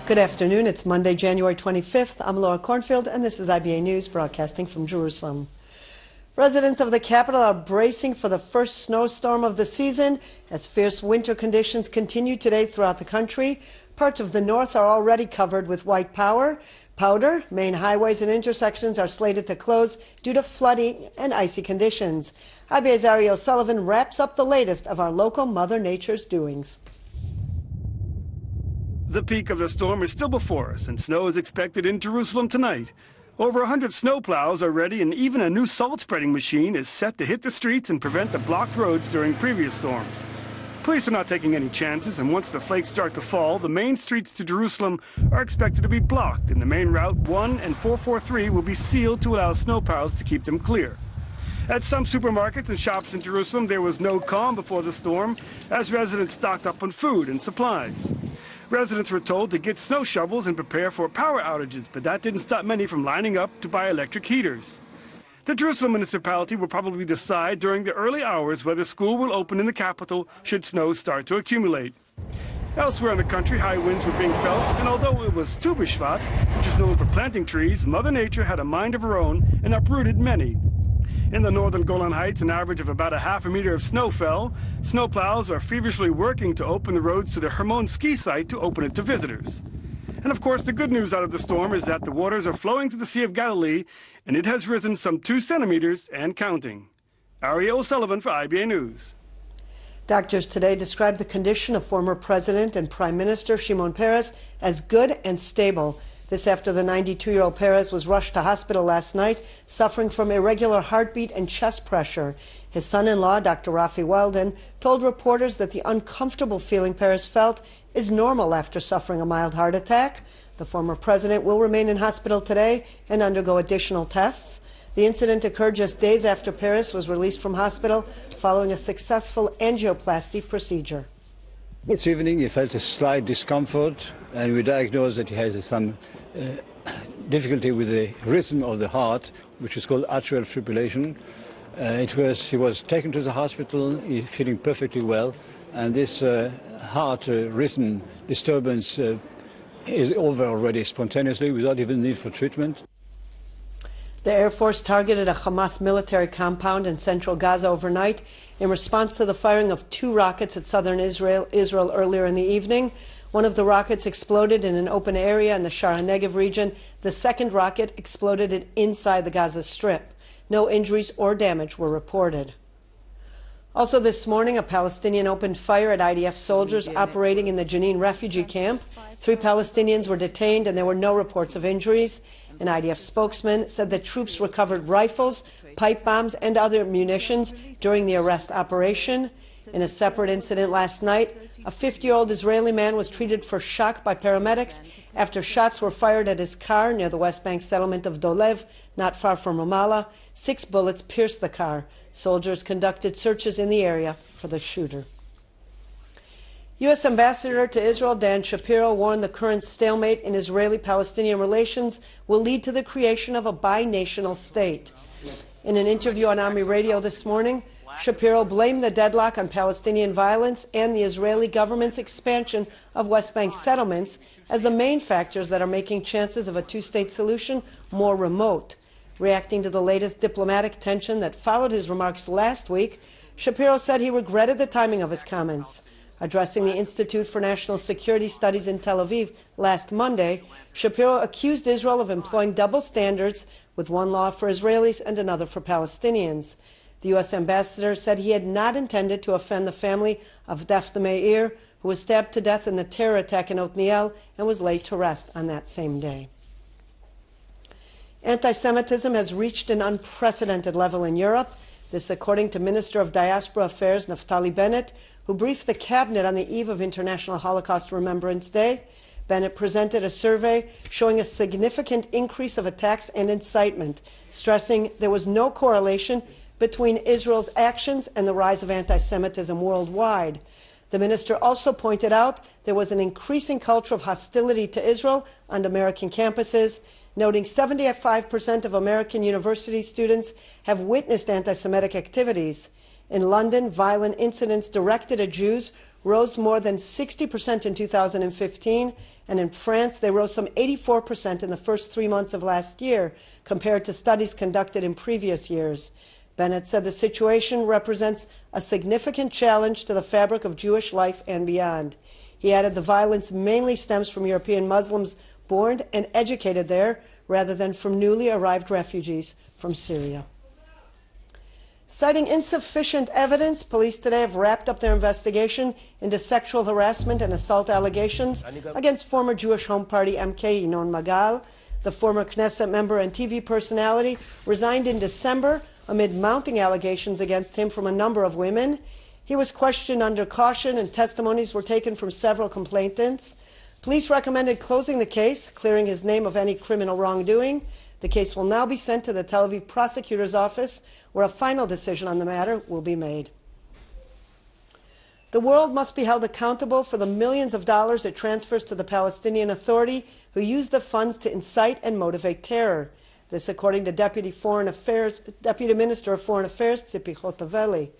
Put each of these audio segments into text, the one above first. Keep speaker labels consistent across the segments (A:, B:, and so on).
A: Good afternoon. It's Monday, January 25th. I'm Laura Cornfield, and this is IBA News, broadcasting from Jerusalem. Residents of the capital are bracing for the first snowstorm of the season as fierce winter conditions continue today throughout the country. Parts of the north are already covered with white powder. Main highways and intersections are slated to close due to flooding and icy conditions. IBA's Ari O'Sullivan wraps up the latest of our local Mother Nature's doings.
B: The peak of the storm is still before us, and snow is expected in Jerusalem tonight. Over 100 snowplows are ready, and even a new salt spreading machine is set to hit the streets and prevent the blocked roads during previous storms. Police are not taking any chances, and once the flakes start to fall, the main streets to Jerusalem are expected to be blocked, and the main route 1 and 443 will be sealed to allow snowplows to keep them clear. At some supermarkets and shops in Jerusalem, there was no calm before the storm, as residents stocked up on food and supplies. Residents were told to get snow shovels and prepare for power outages, but that didn't stop many from lining up to buy electric heaters. The Jerusalem municipality will probably decide during the early hours whether school will open in the capital should snow start to accumulate. Elsewhere in the country, high winds were being felt, and although it was Tu B'Shvat, which is known for planting trees, Mother Nature had a mind of her own and uprooted many. In the northern Golan Heights, an average of about a half a meter of snow fell. Snowplows are feverishly working to open the roads to the Hermon ski site to open it to visitors. And of course, the good news out of the storm is that the waters are flowing to the Sea of Galilee, and it has risen some 2 centimeters and counting. Ari O'Sullivan for IBA News.
A: Doctors today described the condition of former President and Prime Minister Shimon Peres as good and stable. This after the 92-year-old Peres was rushed to hospital last night, suffering from irregular heartbeat and chest pressure. His son-in-law, Dr. Rafi Weldon, told reporters that the uncomfortable feeling Peres felt is normal after suffering a mild heart attack. The former president will remain in hospital today and undergo additional tests. The incident occurred just days after Peres was released from hospital following a successful angioplasty procedure.
C: This evening he felt a slight discomfort, and we diagnosed that he has some difficulty with the rhythm of the heart, which is called atrial fibrillation. He was taken to the hospital, he's feeling perfectly well, and this heart rhythm disturbance is over already spontaneously without even need for treatment.
A: The Air Force targeted a Hamas military compound in central Gaza overnight in response to the firing of 2 rockets at southern Israel earlier in the evening. One of the rockets exploded in an open area in the Sha'ar HaNegev region. The second rocket exploded inside the Gaza Strip. No injuries or damage were reported. Also this morning, a Palestinian opened fire at IDF soldiers operating in the Jenin refugee camp. 3 Palestinians were detained, and there were no reports of injuries. An IDF spokesman said that troops recovered rifles, pipe bombs, and other munitions during the arrest operation. In a separate incident last night, a 50-year-old Israeli man was treated for shock by paramedics after shots were fired at his car near the West Bank settlement of Dolev, not far from Ramallah. 6 bullets pierced the car. Soldiers conducted searches in the area for the shooter. U.S. Ambassador to Israel Dan Shapiro warned the current stalemate in Israeli-Palestinian relations will lead to the creation of a bi-national state. In an interview on Omri Radio this morning, Shapiro blamed the deadlock on Palestinian violence and the Israeli government's expansion of West Bank settlements as the main factors that are making chances of a 2-state solution more remote. Reacting to the latest diplomatic tension that followed his remarks last week, Shapiro said he regretted the timing of his comments. Addressing the Institute for National Security Studies in Tel Aviv last Monday, Shapiro accused Israel of employing double standards, with one law for Israelis and another for Palestinians. The U.S. ambassador said he had not intended to offend the family of Daphne Meir, who was stabbed to death in the terror attack in Othniel and was laid to rest on that same day. Anti-Semitism has reached an unprecedented level in Europe. This according to Minister of Diaspora Affairs Naftali Bennett, who briefed the cabinet on the eve of International Holocaust Remembrance Day. Bennett presented a survey showing a significant increase of attacks and incitement, stressing there was no correlation between Israel's actions and the rise of anti-Semitism worldwide. The minister also pointed out there was an increasing culture of hostility to Israel on American campuses, noting 75% of American university students have witnessed anti-Semitic activities. In London, violent incidents directed at Jews rose more than 60% in 2015, and in France they rose some 84% in the first 3 months of last year, compared to studies conducted in previous years. Bennett said the situation represents a significant challenge to the fabric of Jewish life and beyond. He added the violence mainly stems from European Muslims born and educated there, rather than from newly arrived refugees from Syria. Citing insufficient evidence, police today have wrapped up their investigation into sexual harassment and assault allegations against former Jewish Home Party MK ינון Magal. The former Knesset member and TV personality resigned in December amid mounting allegations against him from a number of women. He was questioned under caution, and testimonies were taken from several complainants. Police recommended closing the case, clearing his name of any criminal wrongdoing. The case will now be sent to the Tel Aviv prosecutor's office, where a final decision on the matter will be made. The world must be held accountable for the millions of dollars it transfers to the Palestinian Authority, who use the funds to incite and motivate terror. This according to Deputy Minister of Foreign Affairs, Tzipi Hotovely.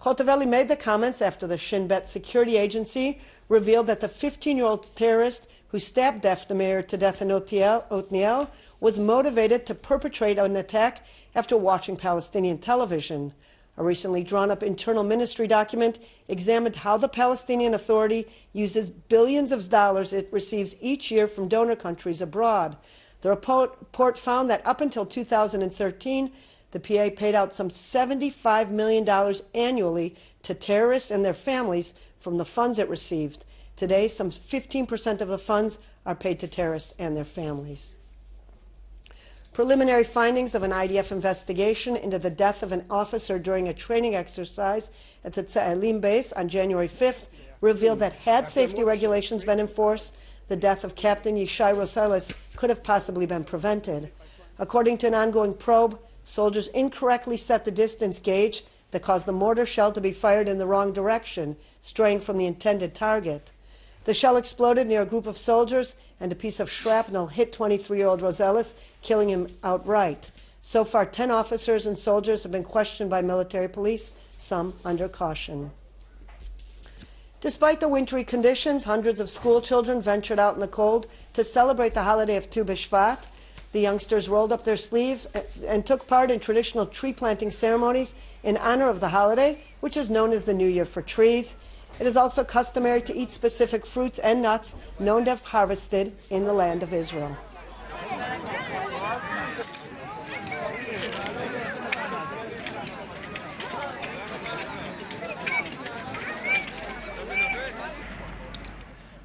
A: Hotovely made the comments after the Shin Bet security agency revealed that the 15-year-old terrorist who stabbed Daphne Meir to death in Otniel was motivated to perpetrate an attack after watching Palestinian television. A recently drawn-up internal ministry document examined how the Palestinian Authority uses billions of dollars it receives each year from donor countries abroad. The report found that up until 2013, the PA paid out some $75 million annually to terrorists and their families from the funds it received. Today, some 15% of the funds are paid to terrorists and their families. Preliminary findings of an IDF investigation into the death of an officer during a training exercise at the Tse'elim base on January 5th revealed that had safety regulations been enforced, the death of Captain Yishai Rosales could have possibly been prevented. According to an ongoing probe, soldiers incorrectly set the distance gauge that caused the mortar shell to be fired in the wrong direction, straying from the intended target. The shell exploded near a group of soldiers, and a piece of shrapnel hit 23-year-old Rosales, killing him outright. So far, 10 officers and soldiers have been questioned by military police, some under caution. Despite the wintry conditions, hundreds of school children ventured out in the cold to celebrate the holiday of Tu B'Shvat. The youngsters rolled up their sleeves and took part in traditional tree planting ceremonies in honor of the holiday, which is known as the New Year for trees. It is also customary to eat specific fruits and nuts known to have harvested in the land of Israel.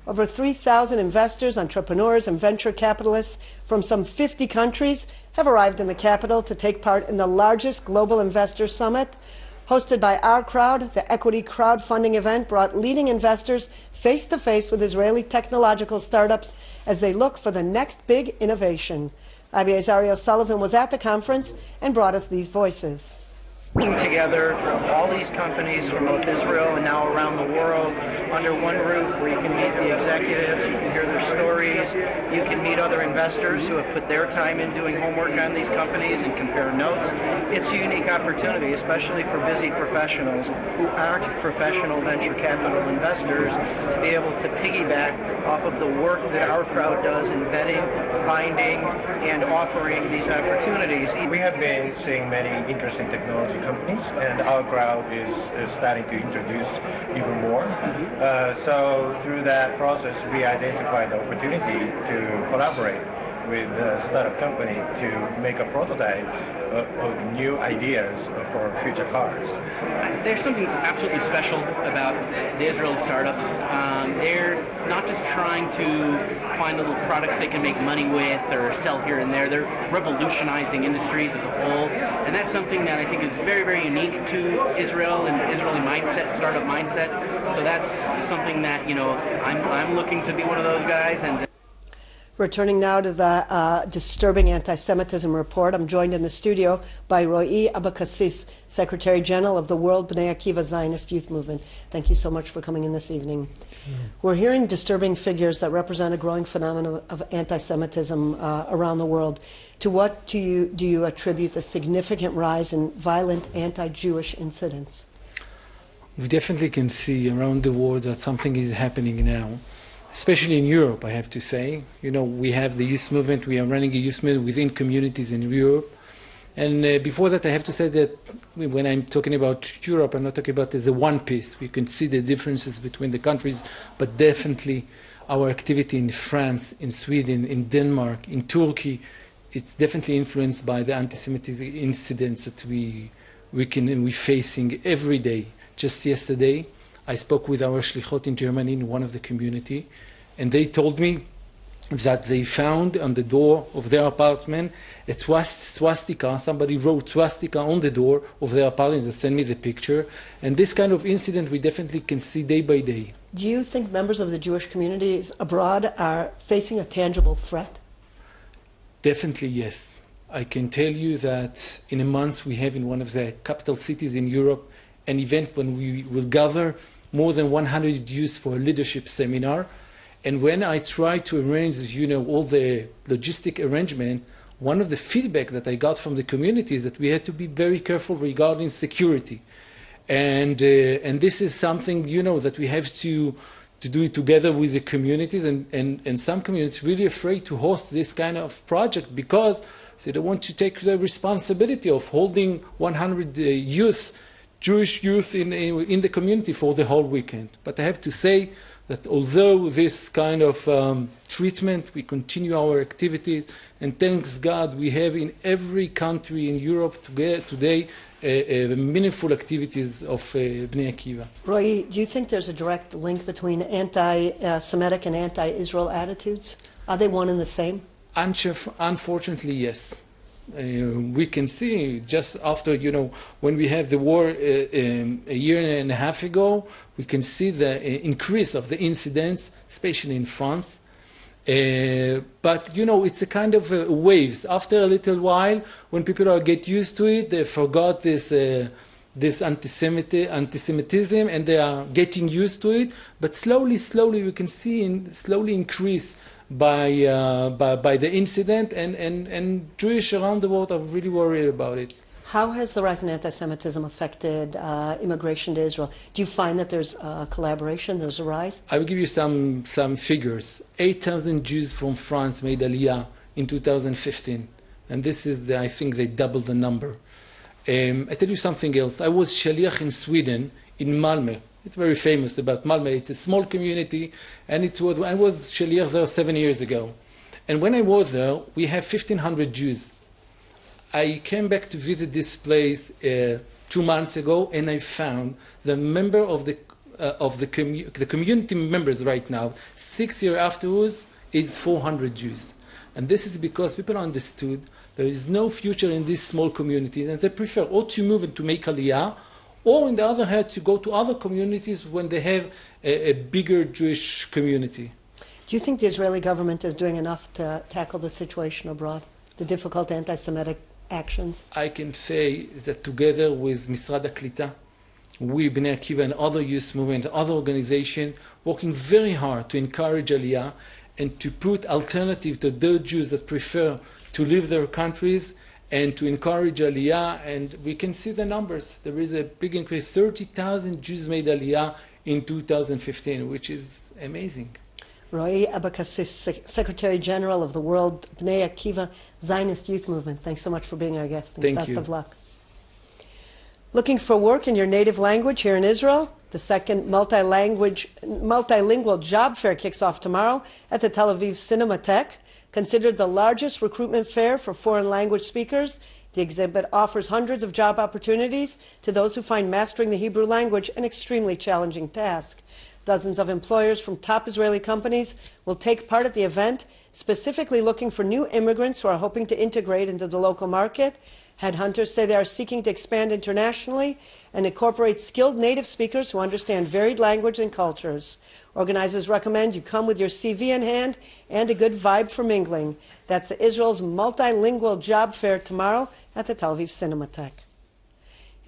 A: Over 3,000 investors, entrepreneurs, and venture capitalists from some 50 countries have arrived in the capital to take part in the largest global investor summit. Hosted by Our Crowd, the equity crowdfunding event brought leading investors face-to-face with Israeli technological startups as they look for the next big innovation. IBA's Ari O'Sullivan was at the conference and brought us these voices.
D: Together all these companies from both Israel and now around the world under one roof, where you can meet the executives, you can hear their stories, you can meet other investors who have put their time in doing homework on these companies and compare notes. It's a unique opportunity, especially for busy professionals who aren't professional venture capital investors, to be able to piggyback off of the work that Our Crowd does in vetting, finding, and offering these opportunities.
E: We have been seeing many interesting technology companies, and Our Crowd is starting to introduce even more. So through that process, we identified the opportunity to collaborate with a startup company to make a prototype of new ideas for future cars.
F: There's something absolutely special about the Israeli startups. They're not just trying to find little products they can make money with or sell here and there. They're revolutionizing industries as a whole, and that's something that I think is very, very unique to Israel and Israeli mindset, startup mindset. So that's something that, you know, I'm looking to be one of those guys. And
A: Returning now to the disturbing anti-Semitism report, I'm joined in the studio by Ro'i Abakassis, Secretary General of the World Bnei Akiva Zionist Youth Movement. Thank you so much for coming in this evening. We're hearing disturbing figures that represent a growing phenomenon of anti-Semitism around the world. To what do you attribute the significant rise in violent anti-Jewish incidents?
G: We definitely can see around the world that something is happening now, especially in Europe, I have to say. You know, we have the youth movement, we are running a youth movement within communities in Europe. And before that, I have to say that when I'm talking about Europe, I'm not talking about as a one piece. We can see the differences between the countries, but definitely our activity in France, in Sweden, in Denmark, in Turkey, it's definitely influenced by the anti-Semitism incidents that we're facing every day. Just yesterday, I spoke with our shlichot in Germany in one of the community, and they told me that they found on the door of their apartment a swastika. Somebody wrote swastika on the door of their apartment. They sent me the picture. And this kind of incident we definitely can see day by day.
A: Do you think members of the Jewish communities abroad are facing a tangible threat?
G: Definitely, yes. I can tell you that in a month we have in one of the capital cities in Europe an event when we will gather more than 100 Jews for a leadership seminar. And when I try to arrange, all the logistic arrangement, one of the feedback that I got from the community is that we had to be very careful regarding security. And this is something, that we have to do it together with the communities. And some communities really afraid to host this kind of project because they don't want to take the responsibility of holding 100 Jewish youth in the community for the whole weekend. But I have to say that although this kind of treatment, we continue our activities, and thanks God we have in every country in Europe today meaningful activities of Bnei Akiva.
A: Roy, do you think there's a direct link between anti-Semitic and anti-Israel attitudes? Are they one and the same?
G: Unfortunately, yes. We can see just after, when we have the war a year and a half ago, we can see the increase of the incidents, especially in France. But, it's a kind of waves. After a little while, when people get used to it, they forgot this anti-Semitism, and they are getting used to it. But slowly, we can see slowly increase by the incident, and Jewish around the world are really worried about it.
A: How has the rise in anti-Semitism affected immigration to Israel? Do you find that there's collaboration, there's a rise?
G: I will give you some figures. 8,000 Jews from France made Aliyah in 2015. And this is, I think they doubled the number. I tell you something else. I was Shaliach in Sweden, in Malmö. It's very famous about Malmö. It's a small community, and I was Shaliach there 7 years ago. And when I was there, we have 1,500 Jews. I came back to visit this place 2 months ago, and I found the member of the community members right now, 6 years afterwards, is 400 Jews. And this is because people understood there is no future in this small community, and they prefer or to move and to make Aliyah, or on the other hand, to go to other communities when they have a bigger Jewish community.
A: Do you think the Israeli government is doing enough to tackle the situation abroad, the difficult anti-Semitic actions?
G: I can say that together with Misrad HaKlita, we, Bnei Akiva, and other youth movement, other organizations, working very hard to encourage Aliyah and to put alternative to those Jews that prefer to leave their countries, and to encourage Aliyah. And we can see the numbers. There is a big increase. 30,000 Jews made Aliyah in 2015, which is amazing.
A: Roy Abakassis, Secretary General of the World Bnei Akiva Zionist Youth Movement. Thanks so much for being our guest. And
G: Thank
A: best
G: you.
A: of luck. Looking for work in your native language here in Israel? The second multilingual job fair kicks off tomorrow at the Tel Aviv Cinematheque. Considered the largest recruitment fair for foreign language speakers, the exhibit offers hundreds of job opportunities to those who find mastering the Hebrew language an extremely challenging task. Dozens of employers from top Israeli companies will take part at the event, specifically looking for new immigrants who are hoping to integrate into the local market. Headhunters say they are seeking to expand internationally and incorporate skilled native speakers who understand varied language and cultures. Organizers recommend you come with your CV in hand and a good vibe for mingling. That's Israel's multilingual job fair tomorrow at the Tel Aviv Cinematheque.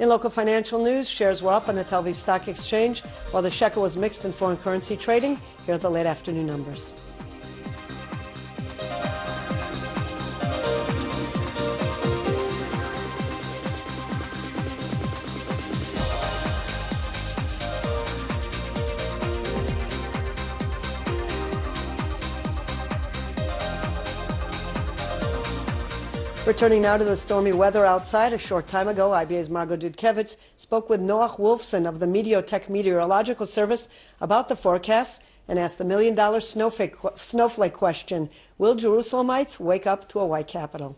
A: In local financial news, shares were up on the Tel Aviv Stock Exchange, while the shekel was mixed in foreign currency trading. Here are the late afternoon numbers. Returning now to the stormy weather outside, a short time ago, IBA's Margot Dudkevich spoke with Noach Wolfson of the Mediotech Meteorological Service about the forecasts and asked the million-dollar snowflake question: will Jerusalemites wake up to a white capital?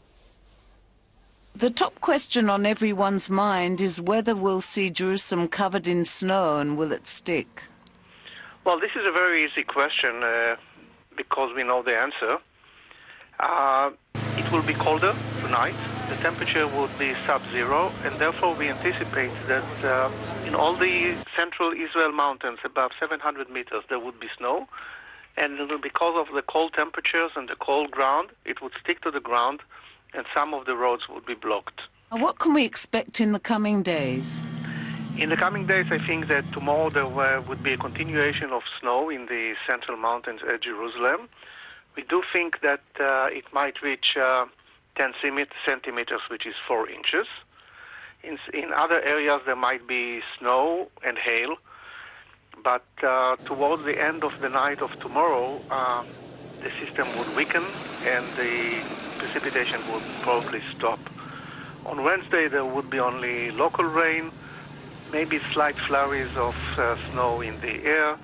H: The top question on everyone's mind is whether we'll see Jerusalem covered in snow and will it stick?
I: Well, this is a very easy question because we know the answer. It will be colder tonight. The temperature would be sub-zero, and therefore we anticipate that in all the central Israel mountains, above 700 meters, there would be snow. And because of the cold temperatures and the cold ground, it would stick to the ground, and some of the roads would be blocked.
H: What can we expect in the coming days?
I: In the coming days, I think that tomorrow there would be a continuation of snow in the central mountains at Jerusalem. We do think that it might reach 10 centimeters, which is 4 inches. In other areas, there might be snow and hail, but towards the end of the night of tomorrow, the system would weaken and the precipitation would probably stop. On Wednesday, there would be only local rain, maybe slight flurries of snow in the air.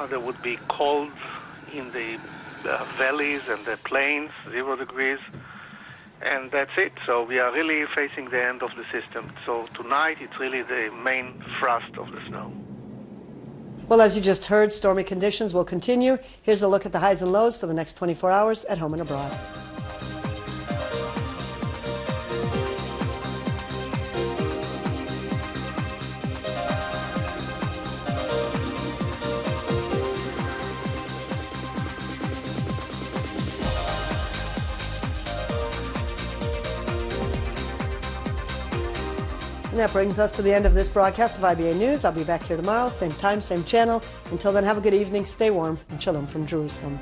I: There would be cold in the valleys and the plains, 0 degrees, and that's it. So we are really facing the end of the system. So tonight, it's really the main thrust of the snow.
A: Well, as you just heard, stormy conditions will continue. Here's a look at the highs and lows for the next 24 hours at home and abroad. And that brings us to the end of this broadcast of IBA News. I'll be back here tomorrow, same time, same channel. Until then, have a good evening, stay warm, and shalom from Jerusalem.